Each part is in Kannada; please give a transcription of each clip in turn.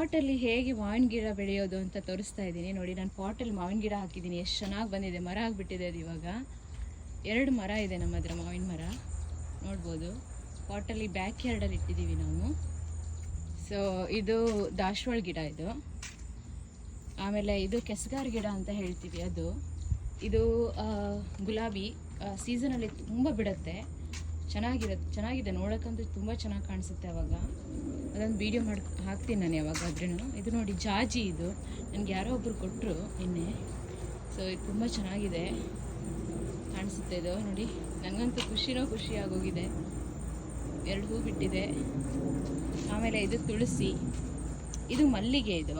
ಪಾಟಲ್ಲಿ ಹೇಗೆ ಮಾವಿನ ಗಿಡ ಬೆಳೆಯೋದು ಅಂತ ತೋರಿಸ್ತಾ ಇದ್ದೀನಿ ನೋಡಿ. ನಾನು ಪಾಟಲ್ಲಿ ಮಾವಿನ ಗಿಡ ಹಾಕಿದ್ದೀನಿ, ಎಷ್ಟು ಚೆನ್ನಾಗಿ ಬಂದಿದೆ, ಮರ ಆಗಿಬಿಟ್ಟಿದೆ ಅದು. ಇವಾಗ 2 ಮರ ಇದೆ ನಮ್ಮ ಹತ್ರ, ಮಾವಿನ ಮರ ನೋಡ್ಬೋದು. ಪಾಟಲ್ಲಿ ಬ್ಯಾಕ್ ಯಾರ್ಡಲ್ಲಿ ಇಟ್ಟಿದ್ದೀವಿ ನಾವು. ಸೊ ಇದು ದಾಸವಾಳ ಗಿಡ ಇದು. ಆಮೇಲೆ ಇದು ಕೆಸಗಾರ ಗಿಡ ಅಂತ ಹೇಳ್ತೀವಿ ಅದು. ಇದು ಗುಲಾಬಿ ಸೀಸನಲ್ಲಿ ತುಂಬ ಬಿಡುತ್ತೆ, ಚೆನ್ನಾಗಿದೆ ನೋಡೋಕ್ಕಂತೂ ತುಂಬ ಚೆನ್ನಾಗಿ ಕಾಣಿಸುತ್ತೆ. ಅವಾಗ ಅದೊಂದು ವೀಡಿಯೋ ಮಾಡಿ ಹಾಕ್ತೀನಿ ನಾನು ಯಾವಾಗಾದ್ರೂ. ಇದು ನೋಡಿ ಜಾಜಿ, ಇದು ನನಗೆ ಯಾರೋ ಒಬ್ಬರು ಕೊಟ್ಟರು ನಿನ್ನೆ. ಸೊ ಇದು ತುಂಬ ಚೆನ್ನಾಗಿದೆ ಕಾಣಿಸುತ್ತೆ ಇದು ನೋಡಿ. ನನಗಂತೂ ಖುಷಿ ಆಗೋಗಿದೆ. 2 ಹೂ ಬಿಟ್ಟಿದೆ. ಆಮೇಲೆ ಇದು ತುಳಸಿ, ಇದು ಮಲ್ಲಿಗೆ, ಇದು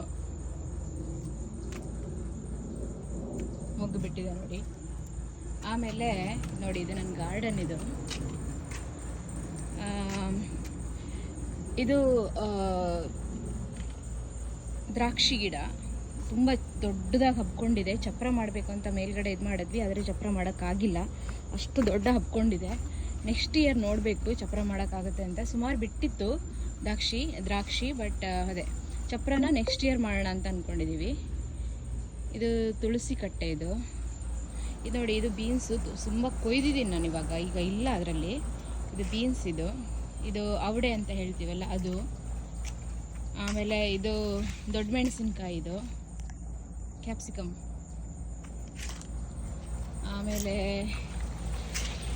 ಮೊಗ್ಗು ಬಿಟ್ಟಿದೆ ನೋಡಿ. ಆಮೇಲೆ ನೋಡಿ ಇದು ನನ್ನ ಗಾರ್ಡನ್. ಇದು ದ್ರಾಕ್ಷಿ ಗಿಡ, ತುಂಬ ದೊಡ್ಡದಾಗಿ ಹಬ್ಕೊಂಡಿದೆ. ಚಪ್ರ ಮಾಡಬೇಕು ಅಂತ ಮೇಲ್ಗಡೆ ಇದು ಮಾಡಿದ್ವಿ, ಆದರೆ ಚಪ್ರ ಮಾಡೋಕ್ಕಾಗಿಲ್ಲ, ಅಷ್ಟು ದೊಡ್ಡ ಹಬ್ಕೊಂಡಿದೆ. ನೆಕ್ಸ್ಟ್ ಇಯರ್ ನೋಡಬೇಕು ಚಪ್ರ ಮಾಡೋಕ್ಕಾಗುತ್ತೆ ಅಂತ. ಸುಮಾರು ಬಿಟ್ಟಿತ್ತು ದ್ರಾಕ್ಷಿ, ಬಟ್ ಅದೇ ಚಪ್ರನ ನೆಕ್ಸ್ಟ್ ಇಯರ್ ಮಾಡೋಣ ಅಂತ ಅಂದ್ಕೊಂಡಿದ್ದೀವಿ. ಇದು ತುಳಸಿ ಕಟ್ಟೆ. ಇದು ನೋಡಿ, ಇದು ಬೀನ್ಸು ತುಂಬ ಕೊಯ್ದಿದ್ದೀನಿ ನಾನು ಇವಾಗ, ಈಗ ಇಲ್ಲ ಅದರಲ್ಲಿ. ಇದು ಬೀನ್ಸ್, ಇದು ಅವಡೆ ಅಂತ ಹೇಳ್ತೀವಲ್ಲ ಅದು. ಆಮೇಲೆ ಇದು ದೊಡ್ಡ ಮೆಣಸಿನ್ಕಾಯಿ, ಇದು ಕ್ಯಾಪ್ಸಿಕಮ್. ಆಮೇಲೆ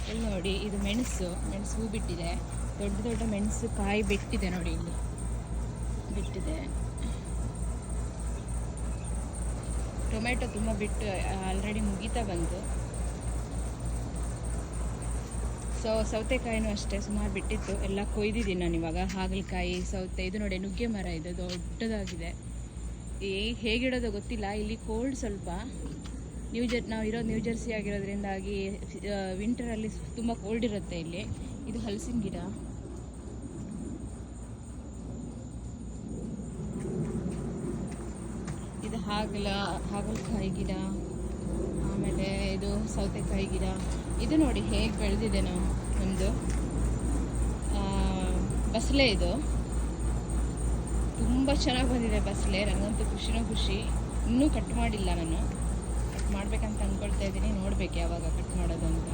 ಇಲ್ಲಿ ನೋಡಿ, ಇದು ಮೆಣಸು ಹೂ ಬಿಟ್ಟಿದೆ. ದೊಡ್ಡ ಮೆಣಸು ಕಾಯಿ ಬಿಟ್ಟಿದೆ ನೋಡಿ, ಇಲ್ಲಿ ಬಿಟ್ಟಿದೆ. ಟೊಮೆಟೊ ತುಂಬ ಬಿಟ್ಟು ಆಲ್ರೆಡಿ ಮುಗೀತಾ ಬಂತು. ಸೊ ಸೌತೆಕಾಯಿನೂ ಅಷ್ಟೇ ಸುಮಾರು ಬಿಟ್ಟಿತ್ತು, ಎಲ್ಲ ಕೊಯ್ದಿದ್ದೀನಿ ನಾನು ಇವಾಗ. ಹಾಗಲಕಾಯಿ, ಸೌತೆ, ಇದು ನೋಡಿ ನುಗ್ಗೆ ಮರ, ಇದು ದೊಡ್ಡದಾಗಿದೆ. ಹೇಗಿಡೋದು ಗೊತ್ತಿಲ್ಲ, ಇಲ್ಲಿ ಕೋಲ್ಡ್ ಸ್ವಲ್ಪ. ನಾವು ಇರೋದು ನ್ಯೂ ಜೆರ್ಸಿ ಆಗಿರೋದ್ರಿಂದಾಗಿ ವಿಂಟರಲ್ಲಿ ತುಂಬ ಕೋಲ್ಡ್ ಇರುತ್ತೆ ಇಲ್ಲಿ. ಇದು ಹಲಸಿನ ಗಿಡ. ಇದು ಹಾಗಲಕಾಯಿ ಗಿಡ. ಆಮೇಲೆ ಇದು ಸೌತೆಕಾಯಿ ಗಿಡ. ಇದು ನೋಡಿ ಹೇಗೆ ಬೆಳೆದಿದೆ ನಮ್ಮದು ಬಸಳೆ. ಇದು ತುಂಬ ಚೆನ್ನಾಗಿ ಬಂದಿದೆ ಬಸಳೆ, ನನಗಂತೂ ಖುಷಿ. ಇನ್ನೂ ಕಟ್ ಮಾಡಿಲ್ಲ, ನಾನು ಕಟ್ ಮಾಡ್ಬೇಕಂತ ಅಂದ್ಕೊಳ್ತಾ ಇದ್ದೀನಿ, ನೋಡ್ಬೇಕು ಯಾವಾಗ ಕಟ್ ಮಾಡೋದು ಅಂತ.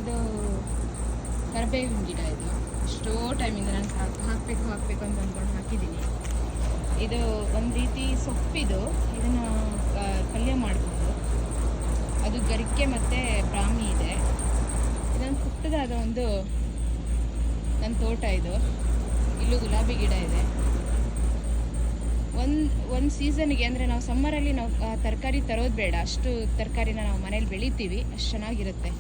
ಇದು ಕರಿಬೇವಿನ ಗಿಡ. ಇದು ಎಷ್ಟೋ ಟೈಮಿಂದ ನಾನು ಹಾಕಬೇಕು ಅಂತ ಅಂದ್ಕೊಂಡು ಹಾಕಿದ್ದೀನಿ. ಇದು ಒಂದು ರೀತಿ ಸೊಪ್ಪಿದು, ಇದನ್ನು ಪಲ್ಯ ಮಾಡ್ಬೋದು. ಅದು ಗರಿಕೆ ಮತ್ತು ಬ್ರಾಹ್ಮಿ ಇದೆ. ಇದೊಂದು ಪುಟ್ಟದಾದ ನನ್ನ ತೋಟ. ಇಲ್ಲೂ ಗುಲಾಬಿ ಗಿಡ ಇದೆ. ಒಂದು ಸೀಸನ್ಗೆ, ಅಂದರೆ ನಾವು ಸಮ್ಮರಲ್ಲಿ ನಾವು ತರಕಾರಿ ತರೋದು ಬೇಡ, ಅಷ್ಟು ತರಕಾರಿನ ನಾವು ಮನೇಲಿ ಬೆಳಿತೀವಿ, ಅಷ್ಟು ಚೆನ್ನಾಗಿರುತ್ತೆ.